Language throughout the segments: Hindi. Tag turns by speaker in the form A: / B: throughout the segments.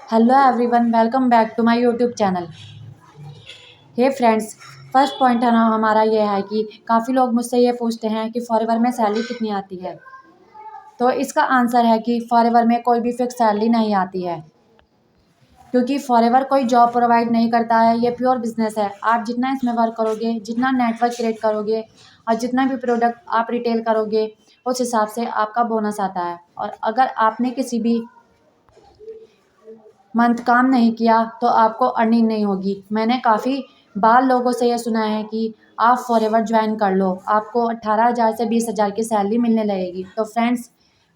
A: Hello everyone, welcome back to my YouTube channel. Hey friends, first point है ना हमारा ये है कि काफ़ी लोग मुझसे ये पूछते हैं कि फॉरएवर में सैलरी कितनी आती है। तो इसका आंसर है कि फॉरएवर में कोई भी फिक्स सैलरी नहीं आती है, क्योंकि फॉरएवर कोई जॉब प्रोवाइड नहीं करता है। ये प्योर बिजनेस है। आप जितना इसमें वर्क करोगे, जितना नेटवर्क क्रिएट करोगे और जितना भी प्रोडक्ट आप रिटेल करोगे, उस हिसाब से आपका बोनस आता है। और अगर आपने किसी भी मंथ काम नहीं किया तो आपको अर्निंग नहीं होगी। मैंने काफ़ी बार लोगों से ये सुना है कि आप फॉरएवर ज्वाइन कर लो, आपको 18,000 से 20,000 की सैलरी मिलने लगेगी। तो फ्रेंड्स,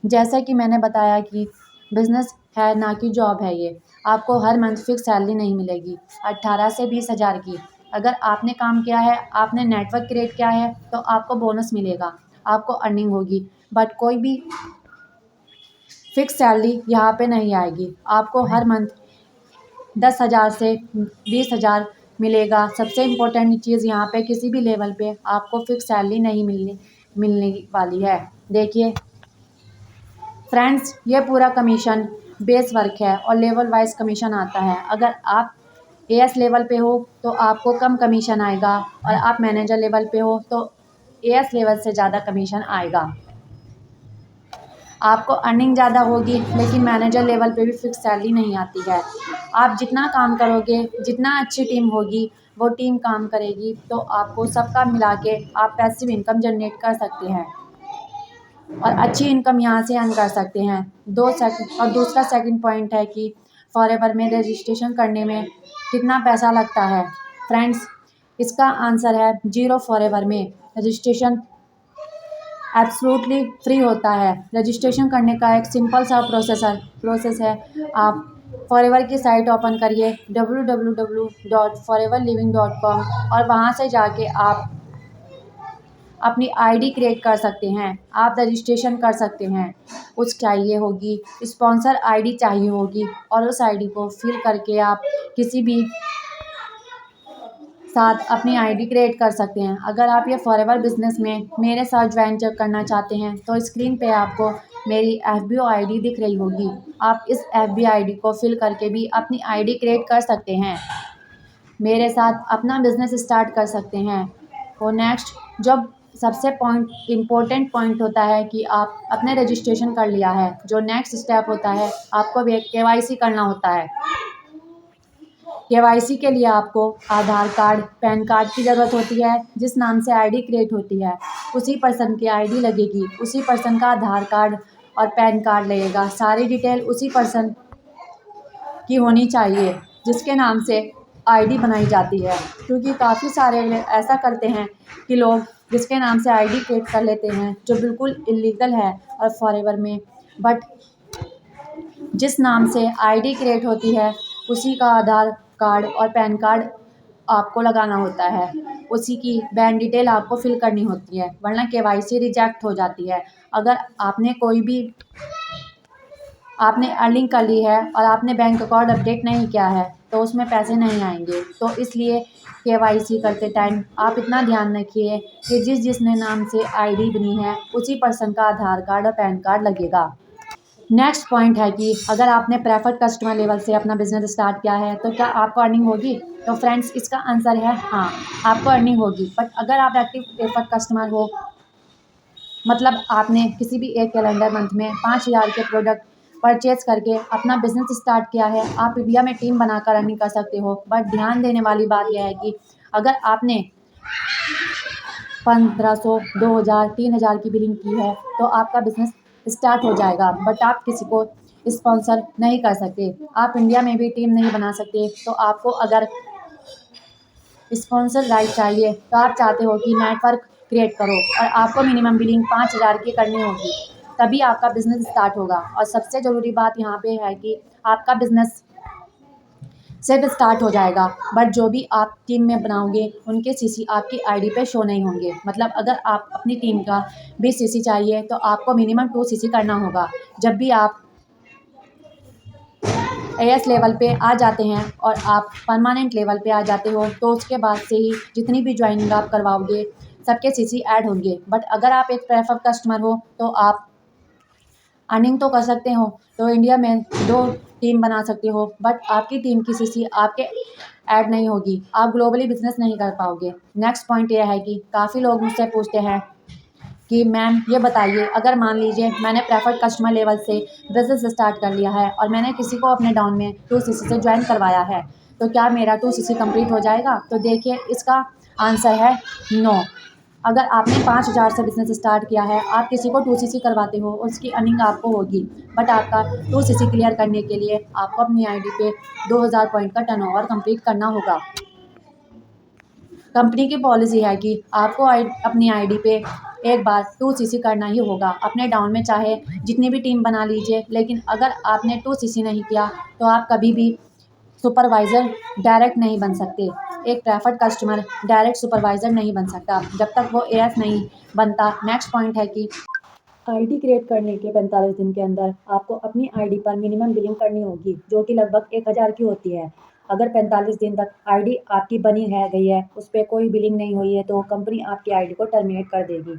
A: जैसा कि मैंने बताया कि बिज़नेस है ना कि जॉब है ये। आपको हर मंथ फिक्स सैलरी नहीं मिलेगी 18 से 20,000 की। अगर आपने काम किया है, आपने नेटवर्क क्रिएट किया है, तो आपको बोनस मिलेगा, आपको अर्निंग होगी। बट कोई भी फिक्स सैलरी यहाँ पे नहीं आएगी। आपको हर मंथ 10,000 से 20,000 मिलेगा। सबसे इम्पोर्टेंट चीज़ यहाँ पे, किसी भी लेवल पे आपको फिक्स सैलरी नहीं मिलने वाली है। देखिए फ्रेंड्स, ये पूरा कमीशन बेस वर्क है और लेवल वाइज कमीशन आता है। अगर आप एएस लेवल पे हो तो आपको कम कमीशन आएगा, और आप मैनेजर लेवल पे हो तो एएस लेवल से ज़्यादा कमीशन आएगा। आपको अर्निंग ज़्यादा होगी, लेकिन मैनेजर लेवल पे भी फिक्स सैलरी नहीं आती है। आप जितना काम करोगे, जितना अच्छी टीम होगी, वो टीम काम करेगी, तो आपको सबका मिला के आप पैसिव इनकम जनरेट कर सकते हैं और अच्छी इनकम यहाँ से अर्न कर सकते हैं। दूसरा सेकंड पॉइंट है कि फॉरएवर में रजिस्ट्रेशन करने में कितना पैसा लगता है। फ्रेंड्स, इसका आंसर है जीरो। फॉरएवर में रजिस्ट्रेशन एब्सोल्युटली फ्री होता है। रजिस्ट्रेशन करने का एक सिंपल सा प्रोसेस है। आप फॉरएवर की साइट ओपन करिए www.foreverliving.com, और वहाँ से जाके आप अपनी आईडी क्रिएट कर सकते हैं। आप रजिस्ट्रेशन कर सकते हैं। उस चाहिए होगी, स्पॉन्सर आईडी चाहिए होगी, और उस आईडी को फिल करके आप किसी भी साथ अपनी आईडी क्रिएट कर सकते हैं। अगर आप ये फॉरएवर बिजनेस में मेरे साथ ज्वाइन करना चाहते हैं तो स्क्रीन पे आपको मेरी एफबीओ आईडी दिख रही होगी। आप इस एफबी आईडी को फिल करके भी अपनी आईडी क्रिएट कर सकते हैं, मेरे साथ अपना बिजनेस स्टार्ट कर सकते हैं। और नेक्स्ट, जब सबसे इम्पोर्टेंट पॉइंट होता है कि आप अपने रजिस्ट्रेशन कर लिया है, जो नेक्स्ट स्टेप होता है, आपको केवाईसी करना होता है। केवाईसी के लिए आपको आधार कार्ड, पैन कार्ड की ज़रूरत होती है। जिस नाम से आईडी क्रिएट होती है, उसी पर्सन की आईडी लगेगी, उसी पर्सन का आधार कार्ड और पैन कार्ड लगेगा। सारी डिटेल उसी पर्सन की होनी चाहिए जिसके नाम से आईडी बनाई जाती है। क्योंकि काफ़ी सारे ऐसा करते हैं कि लोग जिसके नाम से आईडी क्रिएट कर लेते हैं, जो बिल्कुल इलीगल है और फॉरएवर में। बट जिस नाम से आईडी क्रिएट होती है, उसी का आधार कार्ड और पैन कार्ड आपको लगाना होता है। उसी की बैंक डिटेल आपको फिल करनी होती है, वरना केवाईसी रिजेक्ट हो जाती है। अगर आपने अर्निंग कर ली है और आपने बैंक अकाउंट अपडेट नहीं किया है, तो उसमें पैसे नहीं आएंगे। तो इसलिए केवाईसी करते टाइम आप इतना ध्यान रखिए कि जिसने नाम से आईडी बनी है, उसी पर्सन का आधार कार्ड और पैन कार्ड लगेगा। नेक्स्ट पॉइंट है कि अगर आपने प्रेफर्ड कस्टमर लेवल से अपना बिजनेस स्टार्ट किया है, तो क्या आपको अर्निंग होगी? तो फ्रेंड्स, इसका आंसर है हाँ, आपको अर्निंग होगी। बट अगर आप एक्टिव प्रेफर्ड कस्टमर हो, मतलब आपने किसी भी एक कैलेंडर मंथ में 5,000 के प्रोडक्ट परचेज करके अपना बिजनेस स्टार्ट किया है, आप इंडिया में टीम बनाकर अर्निंग कर सकते हो। बट ध्यान देने वाली बात यह है कि अगर आपने 1,500, 2,000, 3,000 की बिलिंग की है, तो आपका बिजनेस स्टार्ट हो जाएगा। बट आप किसी को स्पॉन्सर नहीं कर सकते, आप इंडिया में भी टीम नहीं बना सकते। तो आपको अगर स्पॉन्सर राइट चाहिए, तो आप चाहते हो कि नेटवर्क क्रिएट करो और आपको मिनिमम बिलिंग 5,000 की करनी होगी, तभी आपका बिजनेस स्टार्ट होगा। और सबसे ज़रूरी बात यहाँ पे है कि आपका बिजनेस सिर्फ स्टार्ट हो जाएगा, बट जो भी आप टीम में बनाओगे, उनके सीसी आपकी आईडी पे शो नहीं होंगे। मतलब अगर आप अपनी टीम का 20 सीसी चाहिए, तो आपको मिनिमम 2 सीसी करना होगा। जब भी आप एएस लेवल पे आ जाते हैं और आप परमानेंट लेवल पे आ जाते हो, तो उसके बाद से ही जितनी भी ज्वाइनिंग आप करवाओगे, सबके सीसी ऐड होंगे। बट अगर आप एक प्रेफर कस्टमर हो, तो आप अर्निंग तो कर सकते हो, तो इंडिया में 2 टीम बना सकते हो, बट आपकी टीम की सीसी आपके ऐड नहीं होगी, आप ग्लोबली बिज़नेस नहीं कर पाओगे। नेक्स्ट पॉइंट ये है कि काफ़ी लोग मुझसे पूछते हैं कि मैम ये बताइए, अगर मान लीजिए मैंने प्रेफर्ड कस्टमर लेवल से बिज़नेस स्टार्ट कर लिया है और मैंने किसी को अपने डाउन में 2cc से ज्वाइन करवाया है, तो क्या मेरा 2cc कंप्लीट हो जाएगा? तो देखिए, इसका आंसर है नो। अगर आपने 5,000 से बिज़नेस स्टार्ट किया है, आप किसी को 2cc करवाते हो, उसकी अर्निंग आपको होगी, बट आपका 2cc क्लियर करने के लिए आपको अपनी आईडी पे 2,000 पॉइंट का टर्नओवर कंप्लीट करना होगा। कंपनी की पॉलिसी है कि आपको अपनी आईडी पे एक बार 2cc करना ही होगा। अपने डाउन में चाहे जितनी भी टीम बना लीजिए, लेकिन अगर आपने 2cc नहीं किया तो आप कभी भी सुपरवाइज़र डायरेक्ट नहीं बन सकते। एक प्रेफर्ड कस्टमर डायरेक्ट सुपरवाइज़र नहीं बन सकता जब तक वो एएफ नहीं बनता। नेक्स्ट पॉइंट है कि आईडी क्रिएट करने के 45 दिन के अंदर आपको अपनी आईडी पर मिनिमम बिलिंग करनी होगी, जो कि लगभग 1,000 की होती है। अगर 45 दिन तक आईडी आपकी बनी रह गई है, उस पे कोई बिलिंग नहीं हुई है, तो कंपनी आपकी आईडी को टर्मिनेट कर देगी।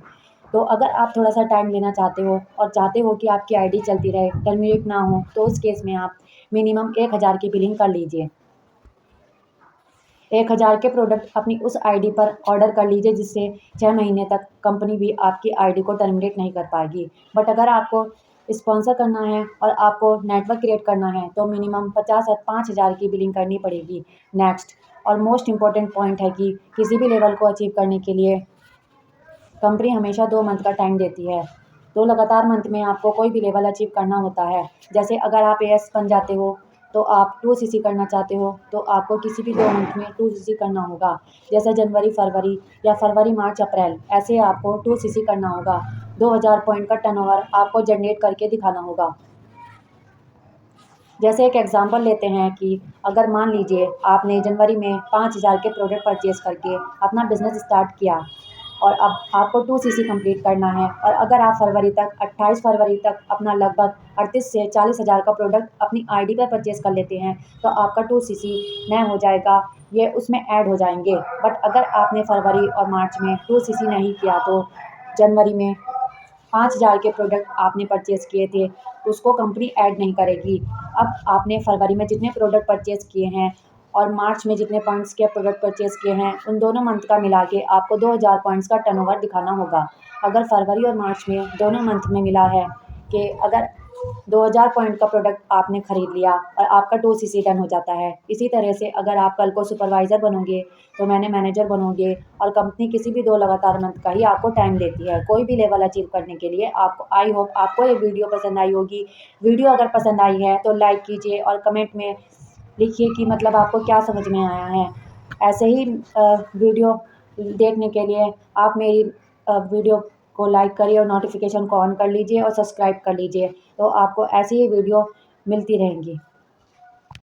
A: तो अगर आप थोड़ा-सा टाइम लेना चाहते हो और चाहते हो कि आपकी आईडी चलती रहे, टर्मिनेट ना हो, तो उस केस में आप मिनिमम 1,000 की बिलिंग कर लीजिए। 1,000 के प्रोडक्ट अपनी उस आईडी पर ऑर्डर कर लीजिए, जिससे 6 महीने तक कंपनी भी आपकी आईडी को टर्मिनेट नहीं कर पाएगी। बट अगर आपको स्पॉन्सर करना है और आपको नेटवर्क क्रिएट करना है, तो मिनिमम 50 और 5,000 की बिलिंग करनी पड़ेगी। नेक्स्ट और मोस्ट इम्पोर्टेंट पॉइंट है कि किसी भी लेवल को अचीव करने के लिए कंपनी हमेशा 2 मंथ का टाइम देती है। 2 लगातार मंथ में आपको कोई भी लेवल अचीव करना होता है। जैसे अगर आप एएस बन जाते हो, तो आप 2cc करना चाहते हो, तो आपको किसी भी 2 मंथ में 2cc करना होगा। जैसे जनवरी, फरवरी या फरवरी, मार्च, अप्रैल, ऐसे आपको 2cc करना होगा। 2,000 पॉइंट का टर्नओवर आपको जनरेट करके दिखाना होगा। जैसे एक एग्ज़ाम्पल लेते हैं कि अगर मान लीजिए आपने जनवरी में 5,000 के प्रोडक्ट परचेज़ करके अपना बिज़नेस स्टार्ट किया और अब आपको 2cc कंप्लीट करना है, और अगर आप फरवरी तक 28 फरवरी तक अपना लगभग 38 से 40,000 का प्रोडक्ट अपनी आईडी पर परचेज़ कर लेते हैं, तो आपका 2cc नया हो जाएगा, ये उसमें ऐड हो जाएँगे। बट अगर आपने फरवरी और मार्च में 2cc नहीं किया, तो जनवरी में 5,000 के प्रोडक्ट आपने परचेज़ किए थे, उसको कंपनी ऐड नहीं करेगी। अब आपने फरवरी में जितने प्रोडक्ट परचेज़ किए हैं और मार्च में जितने पॉइंट्स के प्रोडक्ट परचेज़ किए हैं, उन दोनों मंथ का मिला के आपको 2,000 पॉइंट्स का टर्नओवर दिखाना होगा। अगर फरवरी और मार्च में दोनों मंथ में मिला है कि अगर 2,000 पॉइंट का प्रोडक्ट आपने खरीद लिया और आपका 2cc डन हो जाता है। इसी तरह से अगर आप कल को सुपरवाइज़र बनोगे, तो मैंने मैनेजर बनोगे, और कंपनी किसी भी 2 लगातार मंथ का ही आपको टाइम देती है कोई भी लेवल अचीव करने के लिए। आपको आई होप आपको ये वीडियो पसंद आई होगी। वीडियो अगर पसंद आई है तो लाइक कीजिए और कमेंट में लिखिए कि मतलब आपको क्या समझ में आया है। ऐसे ही वीडियो देखने के लिए आप मेरी वीडियो को लाइक करिए और नोटिफिकेशन को ऑन कर लीजिए और सब्सक्राइब कर लीजिए, तो आपको ऐसी ही वीडियो मिलती रहेंगी।